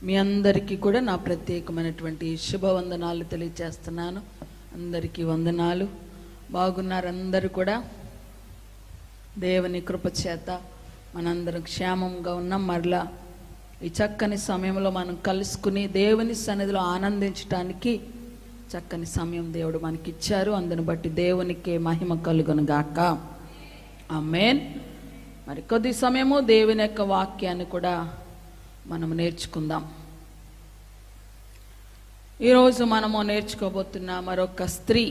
మీ అందరికీ కూడా నా ప్రత్యేకమైనటువంటి శుభవందనాలు తెలియజేస్తున్నాను. అందరికీ వందనాలు. బాగున్నారు అందరూ కూడా? దేవుని కృప చేత మనందరం క్షేమంగా ఉన్నాం. మరలా ఈ చక్కని సమయంలో మనం కలుసుకుని దేవుని సన్నిధిలో ఆనందించడానికి చక్కని సమయం దేవుడు మనకి ఇచ్చారు. అందుని బట్టి దేవునికే మహిమ కలుగును గాక. ఆమేన్. మరి కొద్ది సమయము దేవుని యొక్క వాక్యాన్ని కూడా మనం నేర్చుకుందాం. ఈరోజు మనము నేర్చుకోబోతున్న మరొక స్త్రీ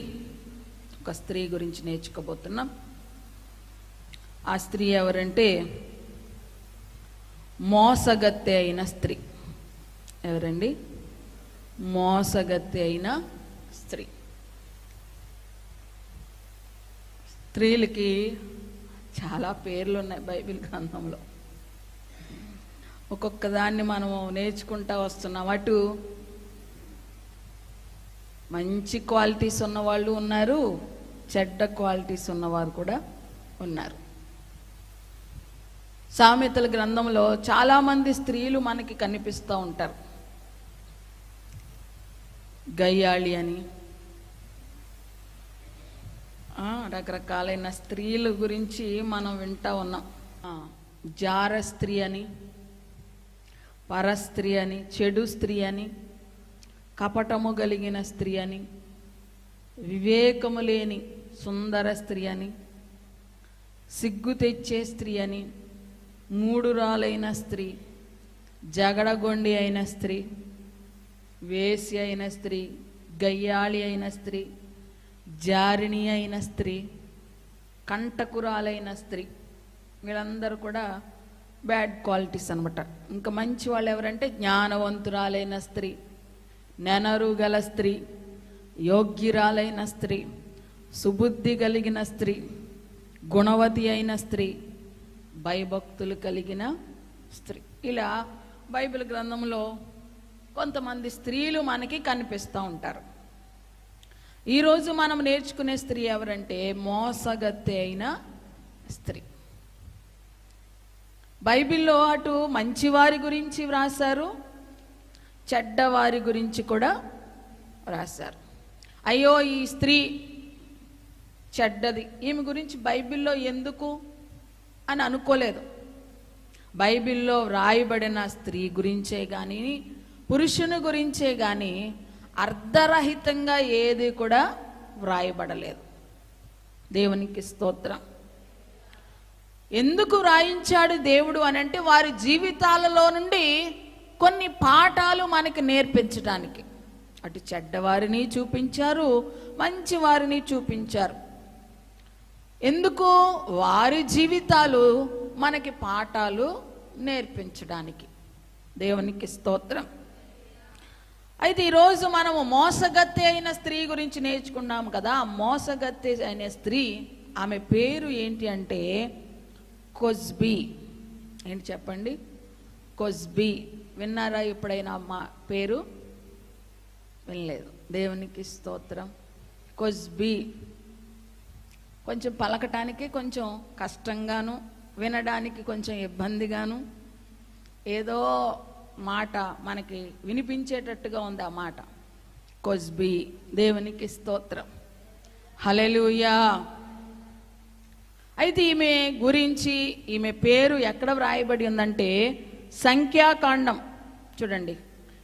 గురించి నేర్చుకోబోతున్నాం. ఆ స్త్రీ ఎవరంటే మోసగత్తె అయిన స్త్రీ. ఎవరండి? మోసగత్తె అయిన స్త్రీ. స్త్రీలకి చాలా పేర్లు ఉన్నాయి బైబిల్ గ్రంథంలో. ఒక్కొక్క దాన్ని మనము నేర్చుకుంటా వస్తున్నాం. అటు మంచి క్వాలిటీస్ ఉన్నవాళ్ళు ఉన్నారు, చెడ్డ క్వాలిటీస్ ఉన్నవారు కూడా ఉన్నారు. సామెతల గ్రంథంలో చాలామంది స్త్రీలు మనకి కనిపిస్తూ ఉంటారు. గయ్యాళి అని, రకరకాలైన స్త్రీల గురించి మనం వింటూ ఉన్నాం. జార స్త్రీ అని, పరస్త్రీ అని, చెడు స్త్రీ అని, కపటము కలిగిన స్త్రీ అని, వివేకము లేని సుందర స్త్రీ అని, సిగ్గు తెచ్చే స్త్రీ అని, మూడురాలైన స్త్రీ, జగడగొండి అయిన స్త్రీ, వేసి అయిన స్త్రీ, గయ్యాళి అయిన స్త్రీ, జారిణి అయిన స్త్రీ, కంటకురాలైన స్త్రీ, వీళ్ళందరూ కూడా బ్యాడ్ క్వాలిటీస్ అనమాట. ఇంకా మంచి వాళ్ళు ఎవరంటే జ్ఞానవంతురాలైన స్త్రీ, నెనరు గల స్త్రీ, యోగ్యురాలైన స్త్రీ, సుబుద్ధి కలిగిన స్త్రీ, గుణవతి అయిన స్త్రీ, భయభక్తులు కలిగిన స్త్రీ. ఇలా బైబిల్ గ్రంథంలో కొంతమంది స్త్రీలు మనకి కనిపిస్తూ ఉంటారు. ఈరోజు మనం నేర్చుకునే స్త్రీ ఎవరంటే మోసగత్తె అయిన స్త్రీ. బైబిల్లో అటు మంచివారి గురించి వ్రాసారు, చెడ్డవారి గురించి కూడా వ్రాసారు. అయ్యో ఈ స్త్రీ చెడ్డది, ఈమె గురించి బైబిల్లో ఎందుకు అని అనుకోలేదు. బైబిల్లో వ్రాయబడిన స్త్రీ గురించే కానీ పురుషుని గురించే కానీ అర్ధరహితంగా ఏది కూడా వ్రాయబడలేదు. దేవునికి స్తోత్రం. ఎందుకు వ్రాయించాడు దేవుడు అని అంటే వారి జీవితాలలో నుండి కొన్ని పాఠాలు మనకి నేర్పించడానికి. అటు చెడ్డవారిని చూపించారు, మంచి వారిని చూపించారు. ఎందుకు? వారి జీవితాలు మనకి పాఠాలు నేర్పించడానికి. దేవునికి స్తోత్రం. అయితే ఈరోజు మనము మోసగత్తె అయిన స్త్రీ గురించి నేర్చుకున్నాము కదా. ఆ మోసగత్తె అయిన స్త్రీ, ఆమె పేరు ఏంటి అంటే కొజ్బీ. ఏంటి చెప్పండి? కొజ్బీ. విన్నారా ఎప్పుడైనా? మా పేరు వినలేదు. దేవునికి స్తోత్రం. కొజ్బీ కొంచెం పలకటానికి కొంచెం కష్టంగాను, వినడానికి కొంచెం ఇబ్బందిగాను, ఏదో మాట మనకి వినిపించేటట్టుగా ఉంది ఆ మాట. కొజ్బీ. దేవునికి స్తోత్రం. హల్లెలూయా. అయితే ఈమె గురించి, ఈమె పేరు ఎక్కడ వ్రాయబడి ఉందంటే సంఖ్యాకాండం చూడండి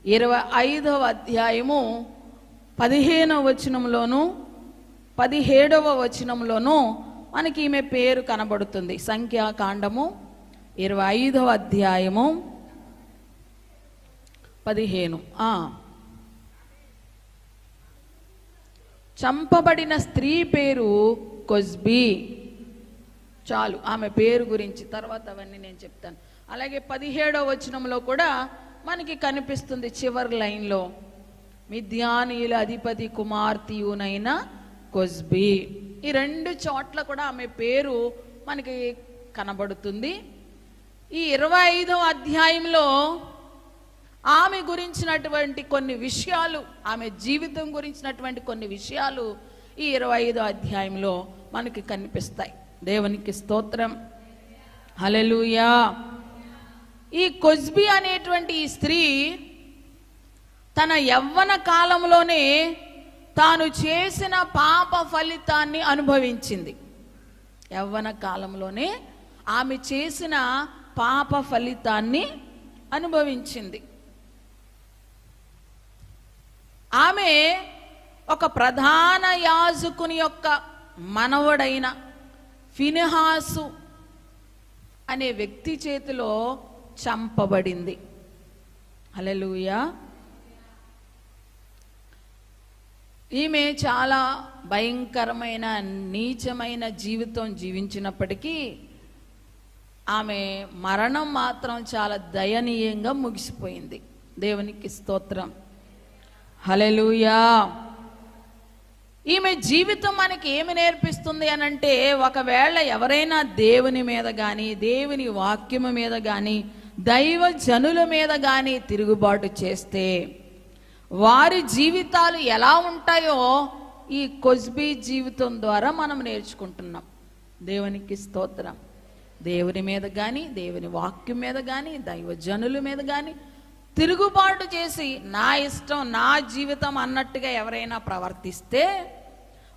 25వ అధ్యాయము 15వ వచనంలోను 17వ వచనంలోను మనకి ఈమె పేరు కనబడుతుంది. సంఖ్యాకాండము 25వ అధ్యాయము 15. చంపబడిన స్త్రీ పేరు కొజ్బీ. చాలు ఆమె పేరు గురించి, తర్వాత అవన్నీ నేను చెప్తాను. అలాగే 17వ వచనంలో కూడా మనకి కనిపిస్తుంది చివరి లైన్లో, మిద్యానీయుల అధిపతి కుమార్తెయునైన కొజ్బీ. ఈ రెండు చోట్ల కూడా ఆమె పేరు మనకి కనబడుతుంది. ఈ 25వ అధ్యాయంలో ఆమె గురించినటువంటి కొన్ని విషయాలు, ఆమె జీవితం గురించినటువంటి కొన్ని విషయాలు ఈ 25వ అధ్యాయంలో మనకి కనిపిస్తాయి. దేవునికి స్తోత్రం. హల్లెలూయా. ఈ కొజ్బీ అనేటువంటి ఈ స్త్రీ తన యవ్వన కాలంలోనే తాను చేసిన పాప ఫలితాన్ని అనుభవించింది. యవ్వన కాలంలోనే ఆమె చేసిన పాప ఫలితాన్ని అనుభవించింది. ఆమె ఒక ప్రధాన యాజకుని యొక్క మనవడైన ఫినెహాసు అనే వ్యక్తి చేతిలో చంపబడింది. హల్లెలూయా. ఈమె చాలా భయంకరమైన నీచమైన జీవితం జీవించినప్పటికీ ఆమె మరణం మాత్రం చాలా దయనీయంగా ముగిసిపోయింది. దేవునికి స్తోత్రం. హల్లెలూయా. ఈమె జీవితం మనకి ఏమి నేర్పిస్తుంది అనంటే, ఒకవేళ ఎవరైనా దేవుని మీద కానీ, దేవుని వాక్యము మీద కానీ, దైవ జనుల మీద కానీ తిరుగుబాటు చేస్తే వారి జీవితాలు ఎలా ఉంటాయో ఈ కొజ్బీ జీవితం ద్వారా మనం నేర్చుకుంటున్నాం. దేవునికి స్తోత్రం. దేవుని మీద కానీ, దేవుని వాక్యం మీద కానీ, దైవ జనుల మీద కానీ తిరుగుబాటు చేసి నా ఇష్టం నా జీవితం అన్నట్టుగా ఎవరైనా ప్రవర్తిస్తే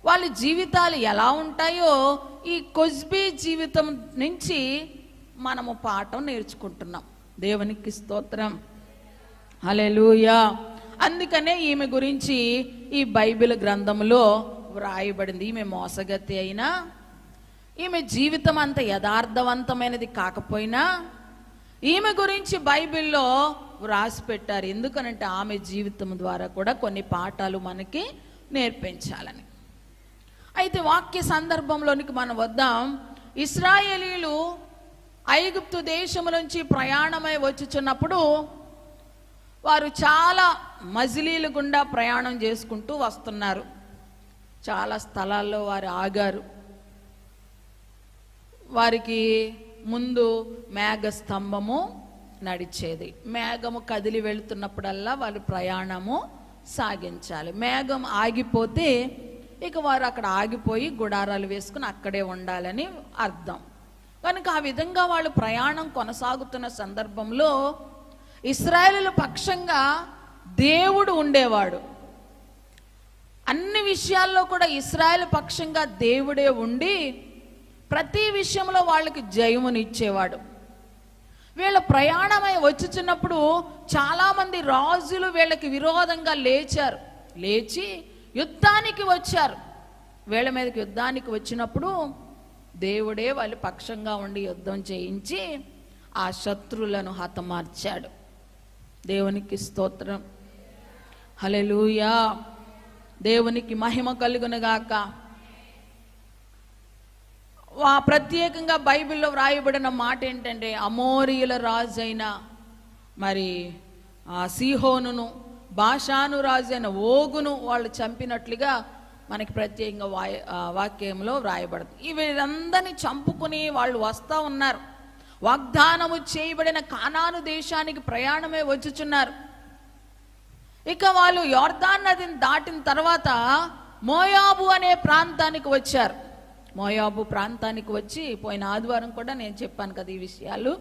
వాళ్ళ జీవితాలు ఎలా ఉంటాయో ఈ కొజ్బీ జీవితం నుంచి మనము పాఠం నేర్చుకుంటున్నాం. దేవునికి స్తోత్రం. హల్లెలూయా. అందుకనే ఈమె గురించి ఈ బైబిల్ గ్రంథంలో వ్రాయబడింది. ఈమె మోసగతి అయినా, ఈమె జీవితం అంత యథార్థవంతమైనది కాకపోయినా ఈమె గురించి బైబిల్లో వ్రాసి పెట్టారు. ఎందుకనంటే ఆమె జీవితం ద్వారా కూడా కొన్ని పాఠాలు మనకి నేర్పించాలని. అయితే వాక్య సందర్భంలోనికి మనం వద్దాం. ఇశ్రాయేలీలు ఐగుప్తు దేశం నుంచి ప్రయాణమై వచ్చుచున్నప్పుడు వారు చాలా మజిలీల గుండా ప్రయాణం చేసుకుంటూ వస్తున్నారు. చాలా స్థలాల్లో వారు ఆగారు. వారికి ముందు మేఘ స్తంభము నడిచేది. మేఘము కదిలి వెళుతున్నప్పుడల్లా వారు ప్రయాణము సాగించాలి. మేఘం ఆగిపోతే ఇక వారు అక్కడ ఆగిపోయి గుడారాలు వేసుకుని అక్కడే ఉండాలని అర్థం. కనుక ఆ విధంగా వాళ్ళు ప్రయాణం కొనసాగుతున్న సందర్భంలో ఇశ్రాయేలుల పక్షంగా దేవుడు ఉండేవాడు. అన్ని విషయాల్లో కూడా ఇశ్రాయేలు పక్షంగా దేవుడే ఉండి ప్రతి విషయంలో వాళ్ళకి జయమునిచ్చేవాడు. వీళ్ళ ప్రయాణమై వచ్చుచున్నప్పుడు చాలామంది రాజులు వీళ్ళకి విరోధంగా లేచి యుద్ధానికి వచ్చారు. వీళ్ళ మీదకి యుద్ధానికి వచ్చినప్పుడు దేవుడే వాళ్ళ పక్షంగా ఉండి యుద్ధం చేయించి ఆ శత్రువులను హతమార్చాడు. దేవునికి స్తోత్రం. హల్లెలూయా. దేవునికి మహిమ కలుగునుగాక. ప్రత్యేకంగా బైబిల్లో వ్రాయబడిన మాట ఏంటంటే, అమోరీయుల రాజైన మరి సీహోనును, బాషాను రాజైన ఓగును వాళ్ళు చంపినట్లుగా మనకి ప్రత్యేకంగా వాక్యంలో వ్రాయబడుతుంది. వీరందరినీ చంపుకుని వాళ్ళు వస్తూ ఉన్నారు. వాగ్దానము చేయబడిన కానాను దేశానికి ప్రయాణమే వచ్చుచున్నారు. ఇక వాళ్ళు యొర్దాను నదిని దాటిన తర్వాత మోయాబు అనే ప్రాంతానికి వచ్చారు. మోయాబు ప్రాంతానికి వచ్చి పోయిన ఆదివారం కూడా నేను చెప్పాను కదా ఈ విషయాలు.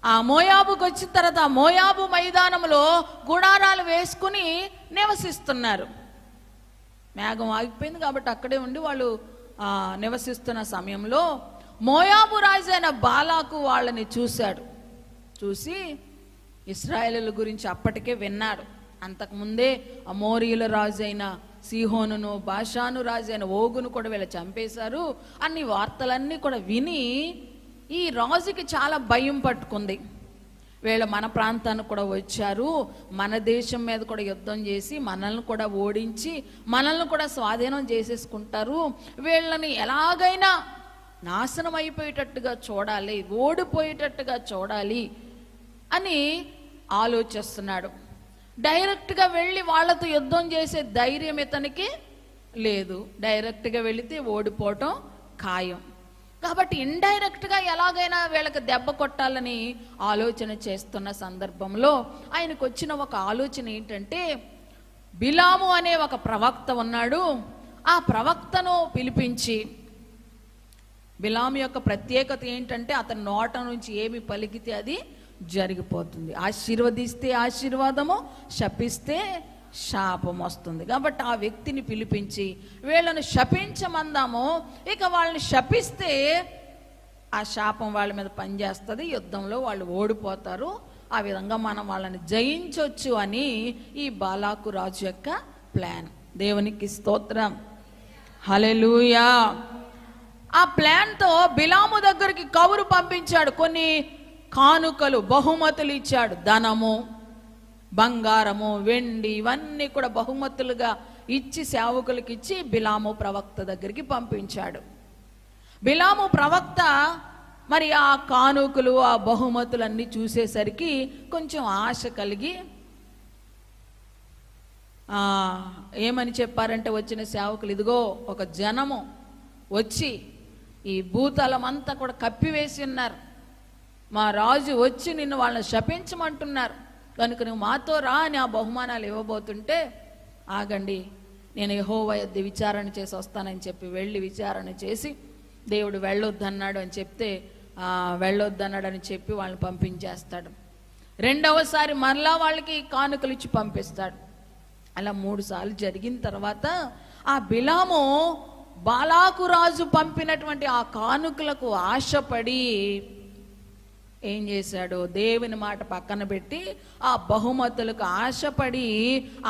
ఆ మోయాబుకి వచ్చిన తర్వాత మోయాబు మైదానంలో గుడారాలు వేసుకుని నివసిస్తున్నారు. మేఘం ఆగిపోయింది కాబట్టి అక్కడే ఉండి వాళ్ళు నివసిస్తున్న సమయంలో మోయాబు రాజైన బాలాకు వాళ్ళని చూసి ఇశ్రాయేలుల గురించి అప్పటికే విన్నాడు. అంతకుముందే అమోరీయుల రాజైన సీహోనును, బాషాను రాజైన ఓగును కూడా వీళ్ళు చంపేశారు అన్ని వార్తలన్నీ కూడా విని ఈ రాజుకి చాలా భయం పట్టుకుంది. వీళ్ళు మన ప్రాంతానికి కూడా వచ్చారు, మన దేశం మీద కూడా యుద్ధం చేసి మనల్ని కూడా ఓడించి మనల్ని కూడా స్వాధీనం చేసేసుకుంటారు, వీళ్ళని ఎలాగైనా నాశనం అయిపోయేటట్టుగా చూడాలి, ఓడిపోయేటట్టుగా చూడాలి అని ఆలోచిస్తున్నాడు. డైరెక్ట్గా వెళ్ళి వాళ్ళతో యుద్ధం చేసే ధైర్యం ఇతనికి లేదు. డైరెక్ట్గా వెళితే ఓడిపోవటం ఖాయం. కాబట్టి ఇండైరెక్ట్గా ఎలాగైనా వీళ్ళకి దెబ్బ కొట్టాలని ఆలోచన చేస్తున్న సందర్భంలో ఆయనకు వచ్చిన ఒక ఆలోచన ఏంటంటే, బిలాము అనే ఒక ప్రవక్త ఉన్నాడు, ఆ ప్రవక్తను పిలిపించి, బిలాము యొక్క ప్రత్యేకత ఏంటంటే అతని నోట నుంచి ఏమి పలికితే అది జరిగిపోతుంది. ఆశీర్వదిస్తే ఆశీర్వాదము, శపిస్తే శాపం వస్తుంది. కాబట్టి ఆ వ్యక్తిని పిలిపించి వీళ్ళను శపించమందాము. ఇక వాళ్ళని శపిస్తే ఆ శాపం వాళ్ళ మీద పనిచేస్తుంది, యుద్ధంలో వాళ్ళు ఓడిపోతారు. ఆ విధంగా మనం వాళ్ళని జయించవచ్చు అని ఈ బాలాకు రాజు యొక్క ప్లాన్. దేవునికి స్తోత్రం, హల్లెలూయా. ఆ ప్లాన్తో బిలాము దగ్గరికి కబురు పంపించాడు. కొన్ని కానుకలు, బహుమతులు ఇచ్చాడు. ధనము, బంగారము, వెండి ఇవన్నీ కూడా బహుమతులుగా ఇచ్చి సేవకులకి ఇచ్చి బిలాము ప్రవక్త దగ్గరికి పంపించాడు. బిలాము ప్రవక్త మరి ఆ కానుకలు, ఆ బహుమతులన్నీ చూసేసరికి కొంచెం ఆశ కలిగి ఏమని చెప్పారంటే, వచ్చిన సేవకులు, ఇదిగో ఒక జనము వచ్చి ఈ భూతలం అంతా కూడా కప్పివేసి ఉన్నారు, మా రాజు వచ్చి నిన్ను వాళ్ళని శపించమంటున్నారు, కనుక నువ్వు మాతో రా అని ఆ బహుమానాలు ఇవ్వబోతుంటే, ఆగండి నేను యెహోవా యొద్ద విచారణ చేసి వస్తానని చెప్పి వెళ్ళి విచారణ చేసి దేవుడు వెళ్ళొద్దన్నాడు అని చెప్తే వెళ్ళొద్దన్నాడని చెప్పి వాళ్ళని పంపించేస్తాడు. రెండవసారి మరలా వాళ్ళకి కానుకలు ఇచ్చి పంపిస్తాడు. అలా 3 సార్లు జరిగిన తర్వాత ఆ బిలాము బాలాకు రాజు పంపినటువంటి ఆ కానుకలకు ఆశపడి ఏం చేశాడు, దేవుని మాట పక్కన పెట్టి ఆ బహుమతులకు ఆశపడి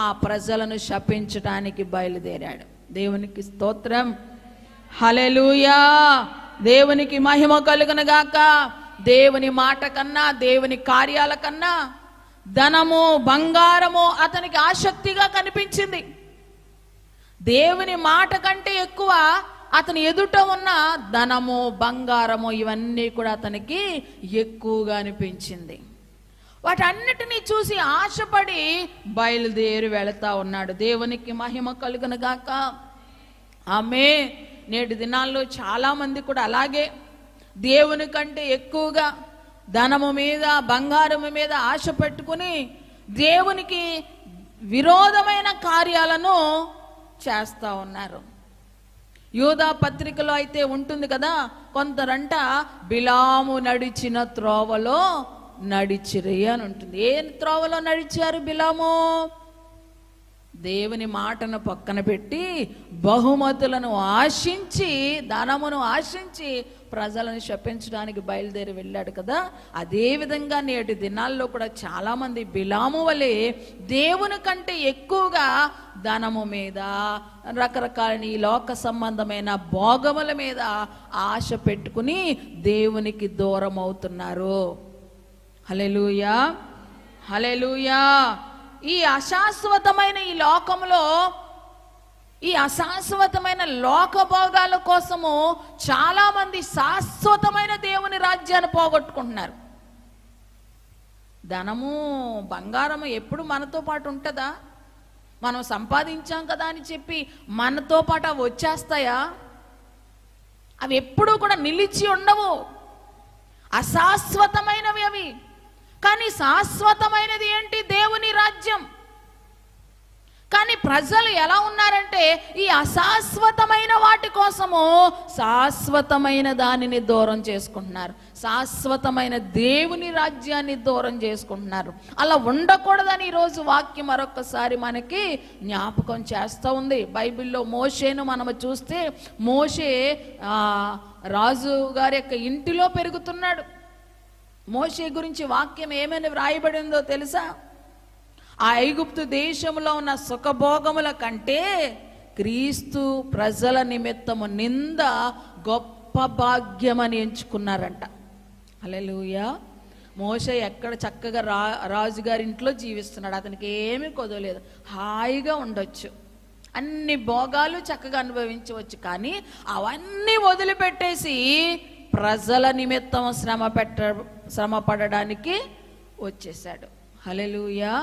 ఆ ప్రజలను శపించడానికి బయలుదేరాడు. దేవునికి స్తోత్రం, హల్లెలూయా. దేవునికి మహిమ కలుగును గాక. దేవుని మాట కన్నా, దేవుని కార్యాల కన్నా ధనము, బంగారము అతనికి ఆసక్తిగా కనిపించింది. దేవుని మాట కంటే ఎక్కువ అతని ఎదుట ఉన్న ధనము, బంగారము ఇవన్నీ కూడా అతనికి ఎక్కువగా అనిపించింది. వాటన్నిటినీ చూసి ఆశపడి బయలుదేరి వెళతా ఉన్నాడు. దేవునికి మహిమ కలుగును గాక. ఆమేన్. నేటి దినాల్లో చాలామంది కూడా అలాగే దేవుని కంటే ఎక్కువగా ధనము మీద, బంగారము మీద ఆశ పెట్టుకుని దేవునికి విరోధమైన కార్యాలను చేస్తూ ఉన్నారు. యూదా పత్రికలో అయితే ఉంటుంది కదా, కొందరంట బిలాము నడిచిన త్రోవలో నడిచిరి అని ఉంటుంది. ఏ త్రోవలో నడిచారు బిలాము? దేవుని మాటను పక్కన పెట్టి బహుమతులను ఆశించి, ధనమును ఆశించి ప్రజలను శపించడానికి బయలుదేరి వెళ్ళాడు కదా. అదేవిధంగా నేటి దినాల్లో కూడా చాలామంది బిలాము వలె దేవుని కంటే ఎక్కువగా ధనము మీద, రకరకాల ఈ లోక సంబంధమైన భోగముల మీద ఆశ పెట్టుకుని దేవునికి దూరం అవుతున్నారు. హల్లెలూయా, హల్లెలూయా. ఈ అశాశ్వతమైన ఈ లోకంలో, ఈ అశాశ్వతమైన లోకభోగాల కోసము చాలా మంది శాశ్వతమైన దేవుని రాజ్యాన్ని పోగొట్టుకుంటున్నారు. ధనము, బంగారము ఎప్పుడు మనతో పాటు ఉంటుందా? మనం సంపాదించాం కదా అని చెప్పి మనతో పాటు అవి వచ్చేస్తాయా? అవి ఎప్పుడూ కూడా నిలిచి ఉండవు, అశాశ్వతమైనవి అవి. కానీ శాశ్వతమైనది ఏంటి? దేవుని రాజ్యం. కానీ ప్రజలు ఎలా ఉన్నారంటే ఈ అశాశ్వతమైన వాటి కోసము శాశ్వతమైన దానిని దూరం చేసుకుంటున్నారు, శాశ్వతమైన దేవుని రాజ్యాన్ని దూరం చేసుకుంటున్నారు. అలా ఉండకూడదని ఈరోజు వాక్యం మరొకసారి మనకి జ్ఞాపకం చేస్తూ ఉంది. బైబిల్లో మోషేను మనము చూస్తే, మోషే రాజు గారి యొక్క ఇంటిలో పెరుగుతున్నాడు. మోషే గురించి వాక్యం ఏమైనా వ్రాయబడిందో తెలుసా? ఆ ఐగుప్తు దేశంలో ఉన్న సుఖభోగముల కంటే క్రీస్తు ప్రజల నిమిత్తము నింద గొప్ప భాగ్యమని ఎంచుకున్నారంట. హల్లెలూయా. మోషే ఎక్కడ చక్కగా రాజుగారి ఇంట్లో జీవిస్తున్నాడు, అతనికి ఏమీ కొదవలేదు, హాయిగా ఉండొచ్చు, అన్ని భోగాలు చక్కగా అనుభవించవచ్చు. కానీ అవన్నీ వదిలిపెట్టేసి ప్రజల నిమిత్తం శ్రమ పడడానికి వచ్చేసాడు. హల్లెలూయా.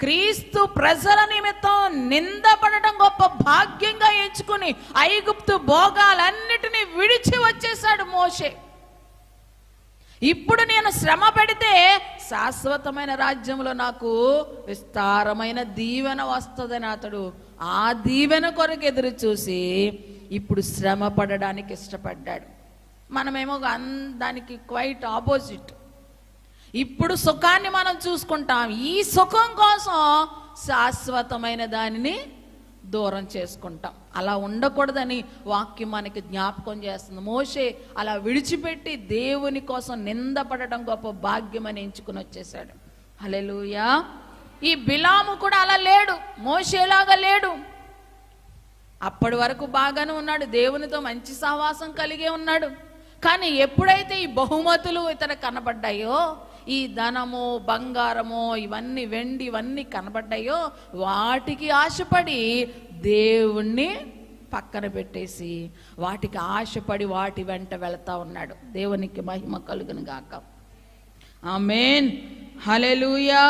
క్రీస్తు ప్రజల నిమిత్తం నిందపడడం గొప్ప భాగ్యంగా ఎంచుకుని ఐగుప్తు భోగాలన్నిటినీ విడిచి వచ్చేసాడు మోషే. ఇప్పుడు నేను శ్రమ పెడితే శాశ్వతమైన రాజ్యంలో నాకు విస్తారమైన దీవెన వస్తుందని అతడు ఆ దీవెన కొరకు ఎదురు చూసి ఇప్పుడు శ్రమ పడడానికి ఇష్టపడ్డాడు. మనమేమో దానికి క్వైట్ ఆపోజిట్. ఇప్పుడు సుఖాన్ని మనం చూసుకుంటాం, ఈ సుఖం కోసం శాశ్వతమైన దానిని దూరం చేసుకుంటాం. అలా ఉండకూడదని వాక్యం మనకి జ్ఞాపకం చేస్తుంది. మోషే అలా విడిచిపెట్టి దేవుని కోసం నిందపడటం గొప్ప భాగ్యం అని ఎంచుకుని వచ్చేసాడు. హల్లెలూయా. ఈ బిలాము కూడా అలా లేడు, మోషేలాగా లేడు. అప్పటి వరకు బాగానే ఉన్నాడు, దేవునితో మంచి సహవాసం కలిగే ఉన్నాడు. కానీ ఎప్పుడైతే ఈ బహుమతులు ఇతను కనబడ్డాయో, ఈ ధనము బంగారము ఇవన్నీ వెండి ఇవన్నీ కనబడ్డాయో, వాటికి ఆశపడి దేవుణ్ణి పక్కన పెట్టేసి వాటికి ఆశపడి వాటి వెంట వెళతా ఉన్నాడు. దేవునికి మహిమ కలుగును గాక. ఆమేన్. హల్లెలూయా,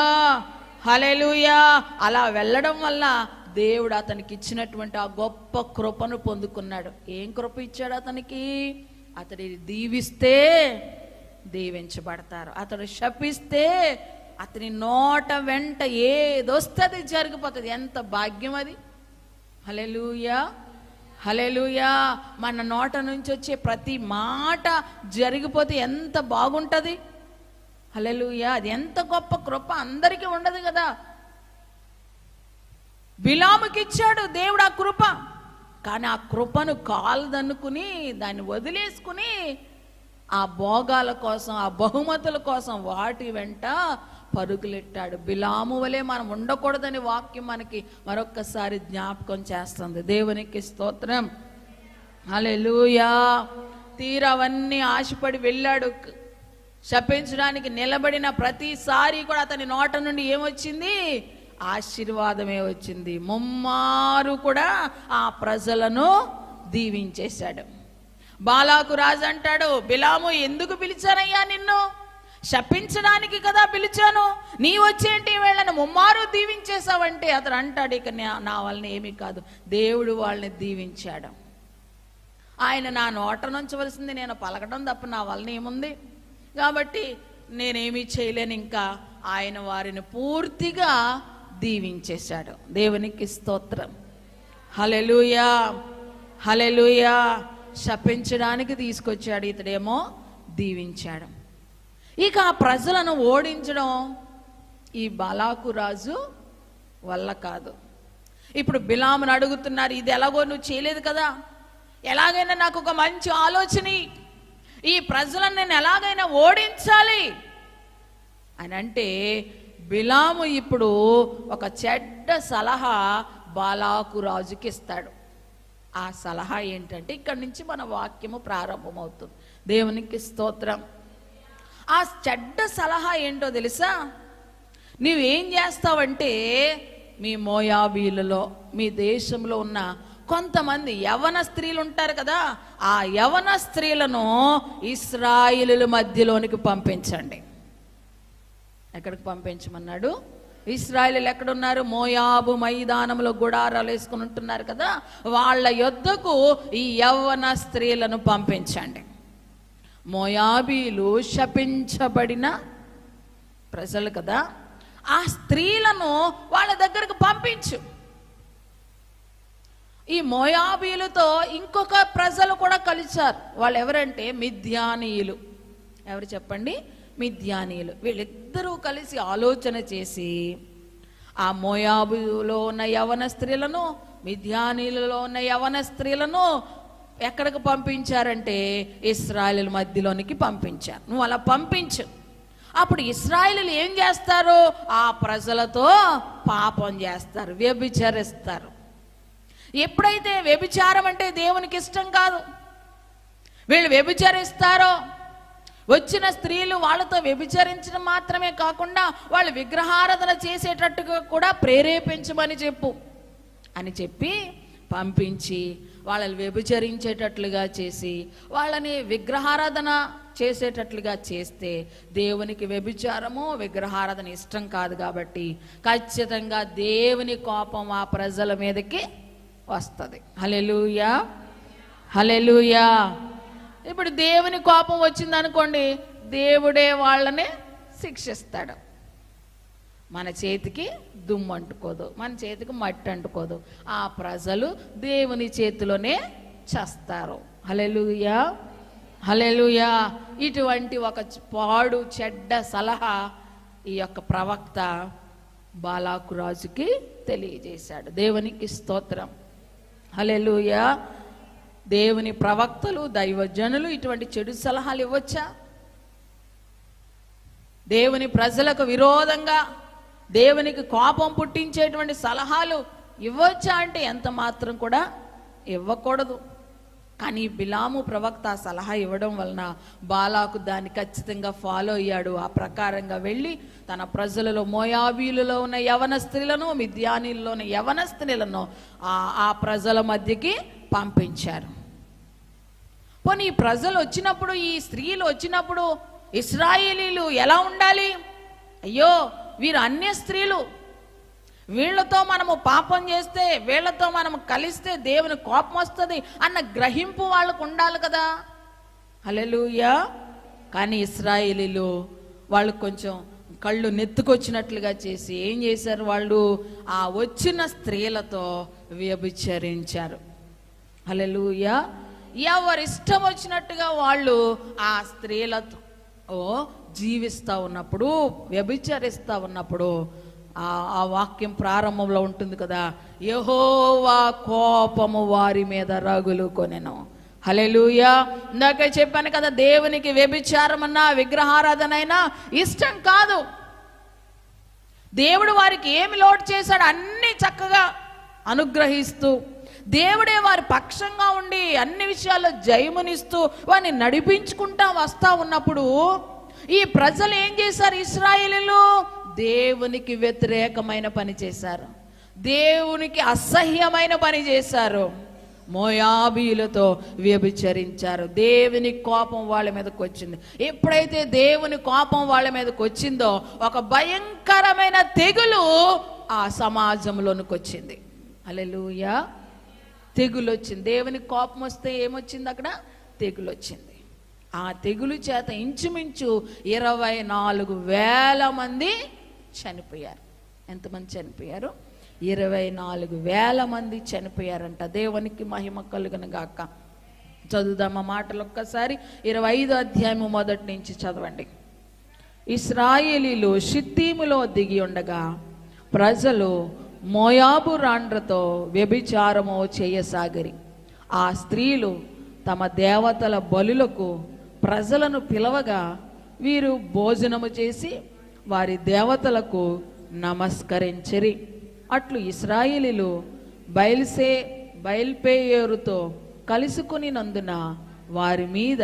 హల్లెలూయా. అలా వెళ్ళడం వల్ల దేవుడు అతనికి ఇచ్చినటువంటి ఆ గొప్ప కృపను పొందుకున్నాడు. ఏం కృప ఇచ్చాడు అతనికి? అతడి దీవిస్తే దీవించబడతారు, అతడు శపిస్తే అతని నోట వెంట ఏదొస్తుంది జరిగిపోతుంది. ఎంత భాగ్యం అది. హల్లెలూయా, హల్లెలూయా. మన నోట నుంచి వచ్చే ప్రతి మాట జరిగిపోతే ఎంత బాగుంటుంది. హల్లెలూయా. అది ఎంత గొప్ప కృప, అందరికీ ఉండదు కదా. బిలాముకి ఇచ్చాడు దేవుడు ఆ కృప. కానీ ఆ కృపను కాల్దనుకుని దాన్ని వదిలేసుకుని ఆ భోగాల కోసం, ఆ బహుమతుల కోసం వాటి వెంట పరుగులెట్టాడు. బిలాము వలె మనం ఉండకూడదని వాక్యం మనకి మరొక్కసారి జ్ఞాపకం చేస్తుంది. దేవునికి స్తోత్రం. హల్లెలూయా. తీరా అవన్నీ ఆశపడి వెళ్ళాడు. శపించడానికి నిలబడిన ప్రతిసారి కూడా అతని నోట నుండి ఏమొచ్చింది? ఆశీర్వాదమే వచ్చింది. ముమ్మారు కూడా ఆ ప్రజలను దీవించేశాడు. బాలాకు రాజు అంటాడు, బిలాము ఎందుకు పిలిచానయ్యా నిన్ను? శపించడానికి కదా పిలిచాను, నీ వచ్చేంటి వీళ్ళని ముమ్మారు దీవించేశావంటే. అతను అంటాడు, ఇక నా వలన ఏమీ కాదు, దేవుడు వాళ్ళని దీవించాడు. ఆయన నా నోట నుంచవలసింది నేను పలకడం తప్ప నా వలన ఏముంది, కాబట్టి నేనేమీ చేయలేను. ఇంకా ఆయన వారిని పూర్తిగా దీవించేశాడు. దేవునికి స్తోత్రం. హల్లెలూయా, హల్లెలూయా. శపించడానికి తీసుకొచ్చాడు, ఇతడేమో దీవించాడు. ఇక ఆ ప్రజలను ఓడించడం ఈ బాలాకు రాజు వల్ల కాదు. ఇప్పుడు బిలామును అడుగుతున్నారు, ఇది ఎలాగో నువ్వు చేయలేదు కదా, ఎలాగైనా నాకు ఒక మంచి ఆలోచన, ఈ ప్రజలను నేను ఎలాగైనా ఓడించాలి అని అంటే, బిలాము ఇప్పుడు ఒక చెడ్డ సలహా బాలాకు రాజుకి ఇస్తాడు. ఆ సలహా ఏంటంటే, ఇక్కడి నుంచి మన వాక్యము ప్రారంభమవుతుంది. దేవునికి స్తోత్రం. ఆ చెడ్డ సలహా ఏంటో తెలుసా? నువ్వేం చేస్తావంటే, మీ మోయాబీలలో మీ దేశంలో ఉన్న కొంతమంది యవన స్త్రీలు ఉంటారు కదా, ఆ యవన స్త్రీలను ఇశ్రాయేలుల మధ్యలోనికి పంపించండి. ఎక్కడికి పంపించమన్నాడు? ఇశ్రాయేలీయులు ఎక్కడున్నారు? మోయాబు మైదానంలో గుడారాలు వేసుకుని ఉంటున్నారు కదా, వాళ్ళ యొద్దకు ఈ యవ్వన స్త్రీలను పంపించండి. మోయాబీలు శపించబడిన ప్రజలు కదా, ఆ స్త్రీలను వాళ్ళ దగ్గరకు పంపించు. ఈ మోయాబీలతో ఇంకొక ప్రజలు కూడా కలిశారు. వాళ్ళు ఎవరంటే మిద్యానీయులు. ఎవరు చెప్పండి? మిద్యానీయులు. వీళ్ళిద్దరూ కలిసి ఆలోచన చేసి ఆ మోయాబులో ఉన్న యవన స్త్రీలను, మిద్యానీయులలో ఉన్న యవన స్త్రీలను ఎక్కడికి పంపించారంటే ఇశ్రాయేలు మధ్యలోనికి పంపించారు. నువ్వు అలా పంపించు. అప్పుడు ఇశ్రాయేలీయులు ఏం చేస్తారు? ఆ ప్రజలతో పాపం చేస్తారు, వ్యభిచరిస్తారు. ఎప్పుడైతే వ్యభిచారం అంటే దేవునికి ఇష్టం కాదు, వీళ్ళు వ్యభిచరిస్తారో, వచ్చిన స్త్రీలు వాళ్ళతో వ్యభిచరించడం మాత్రమే కాకుండా వాళ్ళు విగ్రహారాధన చేసేటట్టుగా కూడా ప్రేరేపించమని చెప్పు అని చెప్పి పంపించి వాళ్ళని వ్యభిచరించేటట్లుగా చేసి వాళ్ళని విగ్రహారాధన చేసేటట్లుగా చేస్తే, దేవునికి వ్యభిచారము విగ్రహారాధన ఇష్టం కాదు కాబట్టి ఖచ్చితంగా దేవుని కోపం ఆ ప్రజల మీదకి వస్తుంది. హల్లెలూయా, హల్లెలూయా. ఇప్పుడు దేవుని కోపం వచ్చింది అనుకోండి, దేవుడే వాళ్ళని శిక్షిస్తాడు. మన చేతికి దుమ్ము అంటుకోదు, మన చేతికి మట్టి అంటుకోదు. ఆ ప్రజలు దేవుని చేతిలోనే చేస్తారు. హల్లెలూయా, హల్లెలూయా. ఇటువంటి ఒక పాడు చెడ్డ సలహా ఈ యొక్క ప్రవక్త బాలాకు రాజుకి తెలియజేశాడు. దేవునికి స్తోత్రం. హల్లెలూయా. దేవుని ప్రవక్తలు, దైవజనులు ఇటువంటి చెడు సలహాలు ఇవ్వచ్చా? దేవుని ప్రజలకు విరోధంగా దేవునికి కోపం పుట్టించేటువంటి సలహాలు ఇవ్వచ్చా అంటే ఎంత మాత్రం కూడా ఇవ్వకూడదు. కానీ బిలాము ప్రవక్త ఆ సలహా ఇవ్వడం వలన బాలాకు దాన్ని ఖచ్చితంగా ఫాలో అయ్యాడు. ఆ ప్రకారంగా వెళ్ళి తన ప్రజలలో మోయాబీలలో ఉన్న యవన స్త్రీలను, మిద్యానీల్లో ఉన్న యవన స్త్రీలను ఆ ప్రజల మధ్యకి పంపించారు. పోనీ ఈ ప్రజలు వచ్చినప్పుడు, ఈ స్త్రీలు వచ్చినప్పుడు ఇశ్రాయేలీలు ఎలా ఉండాలి? అయ్యో వీరు అన్య స్త్రీలు, వీళ్ళతో మనము పాపం చేస్తే, వీళ్ళతో మనము కలిస్తే దేవుని కోపం వస్తుంది అన్న గ్రహింపు వాళ్ళకు ఉండాలి కదా. హల్లెలూయా. కానీ ఇశ్రాయేలీలు వాళ్ళు కొంచెం కళ్ళు నెత్తుకొచ్చినట్లుగా చేసి ఏం చేశారు? వాళ్ళు ఆ వచ్చిన స్త్రీలతో వ్యభిచరించారు. హల్లెలూయా. ఎవరు ఇష్టం వచ్చినట్టుగా వాళ్ళు ఆ స్త్రీలతో జీవిస్తూ ఉన్నప్పుడు, వ్యభిచరిస్తూ ఉన్నప్పుడు ఆ వాక్యం ప్రారంభంలో ఉంటుంది కదా, యెహోవా కోపము వారి మీద రగులు కొనెను. హల్లెలూయా. ఇందాక చెప్పాను కదా, దేవునికి వ్యభిచారం అన్నా విగ్రహారాధనైనా ఇష్టం కాదు. దేవుడు వారికి ఏమి లోటు చేశాడు అన్ని చక్కగా అనుగ్రహిస్తూ, దేవుడే వారి పక్షంగా ఉండి అన్ని విషయాల్లో జయమునిస్తూ వారిని నడిపించుకుంటా వస్తా ఉన్నప్పుడు ఈ ప్రజలు ఏం చేశారు? ఇశ్రాయేలీయులు దేవునికి వ్యతిరేకమైన పని చేశారు, దేవునికి అసహ్యమైన పని చేశారు, మోయాబీలతో వ్యభిచరించారు. దేవుని కోపం వాళ్ళ మీదకి వచ్చింది. ఎప్పుడైతే దేవుని కోపం వాళ్ళ మీదకి వచ్చిందో ఒక భయంకరమైన తెగులు ఆ సమాజంలోనికి వచ్చింది. హల్లెలూయా. తెగులు వచ్చింది. దేవుని కోపం వస్తే ఏమొచ్చింది? అక్కడ తెగులు వచ్చింది. ఆ తెగులు చేత ఇంచుమించు 24,000 మంది చనిపోయారు. ఎంతమంది చనిపోయారు? 24,000 మంది చనిపోయారంట. దేవునికి మహిమ కలుగును గాక. చదువుదాం ఆ మాటలు ఒక్కసారి. 25వ అధ్యాయము మొదటి నుంచి చదవండి. ఇశ్రాయేలీలు షిత్తీములో దిగి ఉండగా ప్రజలు మోయాబు రాండ్రతో వ్యభిచారము చేయసాగిరి. ఆ స్త్రీలు తమ దేవతల బలులకు ప్రజలను పిలవగా వీరు భోజనము చేసి వారి దేవతలకు నమస్కరించిరి. అట్లు ఇశ్రాయేలీలు బయల్పేయోరుతో కలుసుకొనినందున వారి మీద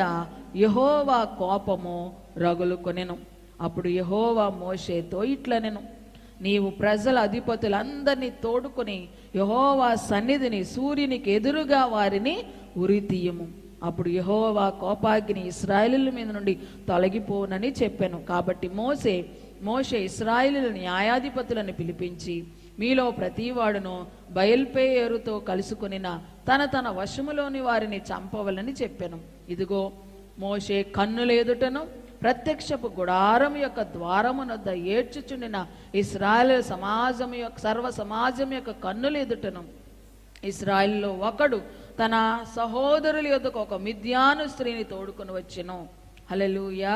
యెహోవా కోపము రగులుకొనెను. అప్పుడు యెహోవా మోషేతో ఇట్లనెను, నీవు ప్రజల అధిపతులందరినీ తోడుకొని యెహోవా సన్నిధిని సూర్యునికి ఎదురుగా వారిని ఉరితీయము. అప్పుడు యెహోవా కోపాగ్ని ఇశ్రాయేలీయుల మీద నుండి తొలగిపోనని చెప్పాను. కాబట్టి మోషే ఇశ్రాయేలీయుల న్యాయాధిపతులను పిలిపించి, మీలో ప్రతివాడును బయల్పేయోరుతో కలుసుకొనిన తన వశములోని వారిని చంపవలని చెప్పాను. ఇదిగో మోషే కన్నుల ఎదుటను ప్రత్యక్షపు గుడారం యొక్క ద్వారమునొద్ద ఏడ్చుచుండిన ఇశ్రాయేలు సమాజం యొక్క సర్వ సమాజం యొక్క కన్నుల ఎదుటను ఇశ్రాయేలులో ఒకడు తన సహోదరుల యొద్దకు ఒక మిద్యాను స్త్రీని తోడుకొని వచ్చెను. హల్లెలూయా.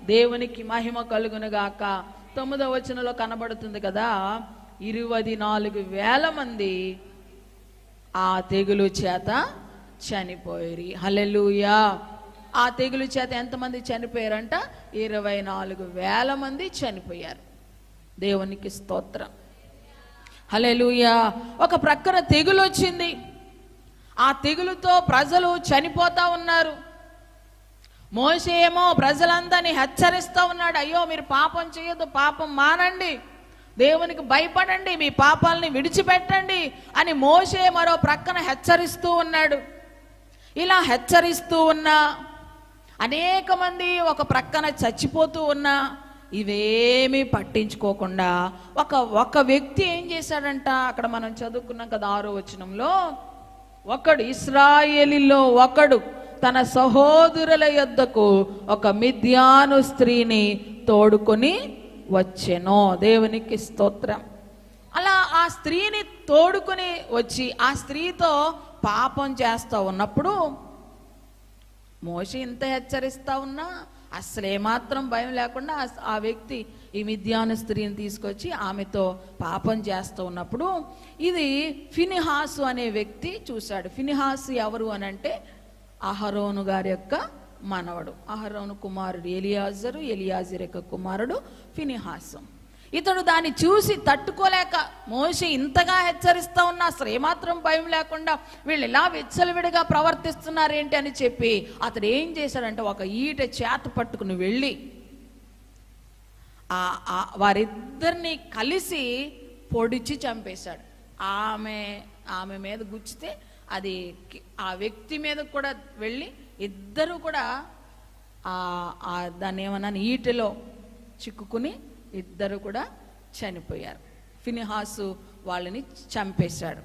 దేవునికి మహిమ కలుగునుగాక. 9వ వచనంలో కనబడుతుంది కదా, 24,000 మంది ఆ తెగులు చేత చనిపోయారు. హల్లెలూయా. ఆ తెగులు చేత ఎంతమంది చనిపోయారంట? 24,000 మంది చనిపోయారు. దేవునికి స్తోత్రం. హల్లెలూయా. ఒక ప్రక్కన తెగులు వచ్చింది. ఆ తెగులుతో ప్రజలు చనిపోతా ఉన్నారు. మోషే ఏమో ప్రజలందరినీ హెచ్చరిస్తూ ఉన్నాడు, అయ్యో మీరు పాపం చేయొద్దు, పాపం మానండి, దేవునికి భయపడండి, మీ పాపాలని విడిచిపెట్టండి అని మోషే మరో ప్రక్కన హెచ్చరిస్తూ ఉన్నాడు. ఇలా హెచ్చరిస్తూ ఉన్నా అనేక మంది ఒక ప్రక్కన చచ్చిపోతూ ఉన్నా ఇవేమీ పట్టించుకోకుండా ఒక వ్యక్తి ఏం చేశాడంట? అక్కడ మనం చదువుకున్నాం కదా 6వ వచనంలో, ఒకడు ఇశ్రాయేలీలో ఒకడు తన సహోదరుల యొద్దకు ఒక మిద్యాను స్త్రీని తోడుకొని వచ్చెను. దేవునికి స్తోత్రం. అలా ఆ స్త్రీని తోడుకొని వచ్చి ఆ స్త్రీతో పాపం చేస్తూ ఉన్నప్పుడు మోషే ఇంత హెచ్చరిస్తా ఉన్నా అసలు ఏమాత్రం భయం లేకుండా ఆ వ్యక్తి ఈ మిద్యాను స్త్రీని తీసుకొచ్చి ఆమెతో పాపం చేస్తూ ఉన్నప్పుడు ఇది ఫినిహాసు అనే వ్యక్తి చూశాడు. ఫినిహాసు ఎవరు అని అంటే అహరోను గారి యొక్క మనవడు, అహరోను కుమారుడు ఎలియాజరు, ఎలియాజరు యొక్క కుమారుడు ఫినిహాసు. ఇతడు దాన్ని చూసి తట్టుకోలేక మోషే ఇంతగా హెచ్చరిస్తా ఉన్నా అసలు ఏమాత్రం భయం లేకుండా వీళ్ళు ఇలా విచ్చలవిడిగా ప్రవర్తిస్తున్నారేంటి అని చెప్పి అతడు ఏం చేశాడంటే ఒక ఈట చేత పట్టుకుని వెళ్ళి వారిద్దరిని కలిసి పొడిచి చంపేశాడు. ఆమె మీద గుచ్చితే అది ఆ వ్యక్తి మీద కూడా వెళ్ళి ఇద్దరు కూడా దాన్ని ఏమన్నాను ఈటలో చిక్కుకుని ఇద్దరు కూడా చనిపోయారు. ఫినిహాసు వాళ్ళని చంపేశాడు.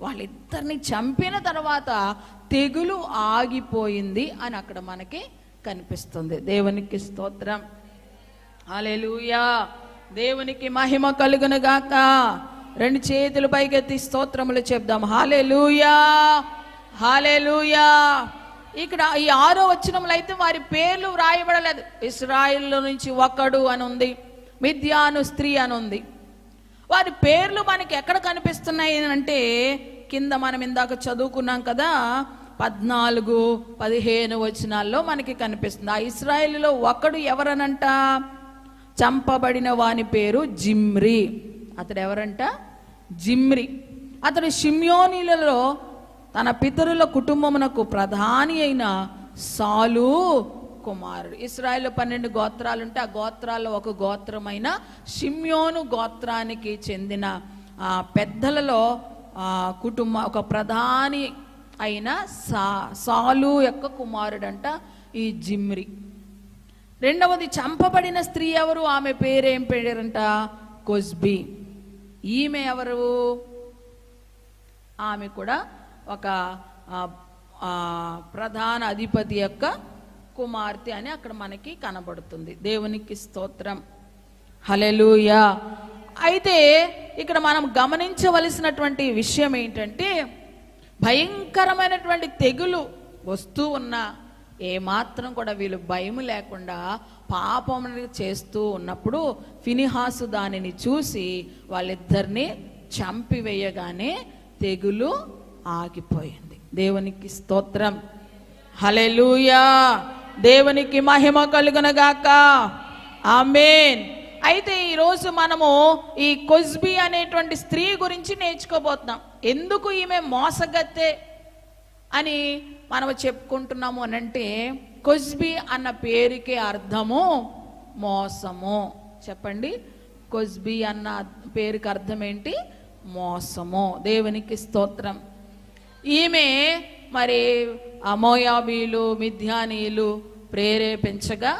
వాళ్ళిద్దరిని చంపిన తర్వాత తెగులు ఆగిపోయింది అని అక్కడ మనకి కనిపిస్తుంది. దేవునికి స్తోత్రం, హల్లెలూయా. దేవునికి మహిమ కలుగును గాక. రెండు చేతులు పైకెత్తి స్తోత్రములు చెప్దాం. హల్లెలూయా, హల్లెలూయా. ఇక్కడ ఈ 6వ వచనంలో అయితే వారి పేర్లు వ్రాయబడలేదు. ఇశ్రాయేలు నుంచి ఒకడు అని ఉంది, మిద్యాను స్త్రీ అని ఉంది. వారి పేర్లు మనకి ఎక్కడ కనిపిస్తున్నాయి అంటే కింద మనం ఇందాక చదువుకున్నాం కదా, 14, 15 వచనాల్లో మనకి కనిపిస్తుంది. ఆ ఇశ్రాయేలులో ఒకడు ఎవరనంట, చంపబడిన వాని పేరు జిమ్రీ. అతడు ఎవరంట, జిమ్రీ. అతడు షిమ్యోనీలలో తన పితరుల కుటుంబమునకు ప్రధాని అయిన సాలు కుమారుడు. ఇశ్రాయేలు 12 గోత్రాలు ఉంటే ఆ గోత్రాల్లో ఒక గోత్రమైన షిమ్యోను గోత్రానికి చెందిన పెద్దలలో ఒక ప్రధాని అయిన సాలు యొక్క కుమారుడంట ఈ జిమ్రీ. రెండవది చంపబడిన స్త్రీ ఎవరు, ఆమె పేరేం పేరంట, కొజ్బీ. ఈమె ఎవరు, ఆమె కూడా ఒక ప్రధాన అధిపతి యొక్క కుమార్తె అని అక్కడ మనకి కనబడుతుంది. దేవునికి స్తోత్రం, హల్లెలూయా. అయితే ఇక్కడ మనం గమనించవలసినటువంటి విషయం ఏంటంటే భయంకరమైనటువంటి తెగులు వస్తూ ఉన్నా ఏమాత్రం కూడా వీళ్ళు భయం లేకుండా పాపం చేస్తూ ఉన్నప్పుడు ఫినిహాసు దానిని చూసి వాళ్ళిద్దరిని చంపివేయగానే తెగులు ఆగిపోయింది. దేవునికి స్తోత్రం, హల్లెలూయా. దేవునికి మహిమ కలుగునగాక, ఆమేన్. అయితే ఈరోజు మనము ఈ కొజ్బీ అనేటువంటి స్త్రీ గురించి నేర్చుకోబోతున్నాం. ఎందుకు ఈమె మోసగత్తె అని మనం చెప్పుకుంటున్నాము అనంటే కొజ్బీ అన్న పేరుకే అర్థము మోసము. చెప్పండి, కొజ్బీ అన్న పేరుకి అర్థం ఏంటి, మోసము. దేవునికి స్తోత్రం. ఈమె మరి మోయాబీలు, మిద్యానీయులు ప్రేరేపించగా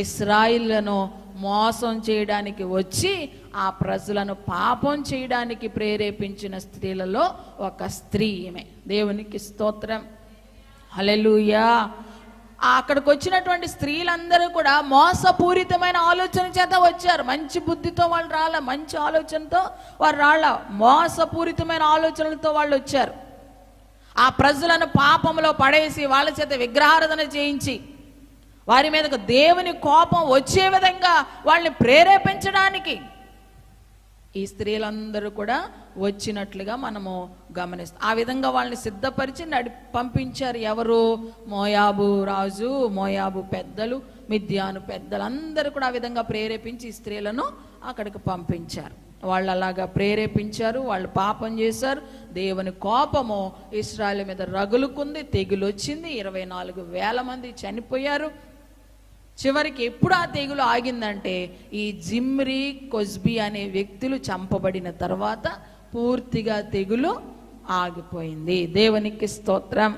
ఇశ్రాయిలను మోసం చేయడానికి వచ్చి ఆ ప్రజలను పాపం చేయడానికి ప్రేరేపించిన స్త్రీలలో ఒక స్త్రీ ఈమె. దేవునికి స్తోత్రం, హల్లెలూయా. అక్కడికి వచ్చినటువంటి స్త్రీలందరూ కూడా మోసపూరితమైన ఆలోచన చేత వచ్చారు. మంచి బుద్ధితో వాళ్ళు రాళ్ళ, మంచి ఆలోచనతో వారు రాళ్ళ, మోసపూరితమైన ఆలోచనలతో వాళ్ళు వచ్చారు. ఆ ప్రజలను పాపంలో పడేసి వాళ్ళ చేత విగ్రహారాధన చేయించి వారి మీదకు దేవుని కోపం వచ్చే విధంగా వాళ్ళని ప్రేరేపించడానికి ఈ స్త్రీలందరూ కూడా వచ్చినట్లుగా మనము గమనిస్తాం. ఆ విధంగా వాళ్ళని సిద్ధపరిచి పంపించారు. ఎవరు, మోయాబు రాజు, మోయాబు పెద్దలు, మిద్యాను పెద్దలు అందరూ కూడా ఆ విధంగా ప్రేరేపించి ఈ స్త్రీలను అక్కడికి పంపించారు. వాళ్ళు అలాగా ప్రేరేపించారు, వాళ్ళు పాపం చేశారు. దేవుని కోపము ఇశ్రాయేలు మీద రగులుకుంది, తెగులు వచ్చింది, 24,000 మంది చనిపోయారు. చివరికి ఎప్పుడు ఆ తెగులు ఆగిందంటే ఈ జిమ్రీ, కొజ్బీ అనే వ్యక్తులు చంపబడిన తర్వాత పూర్తిగా తెగులు ఆగిపోయింది. దేవునికి స్తోత్రం.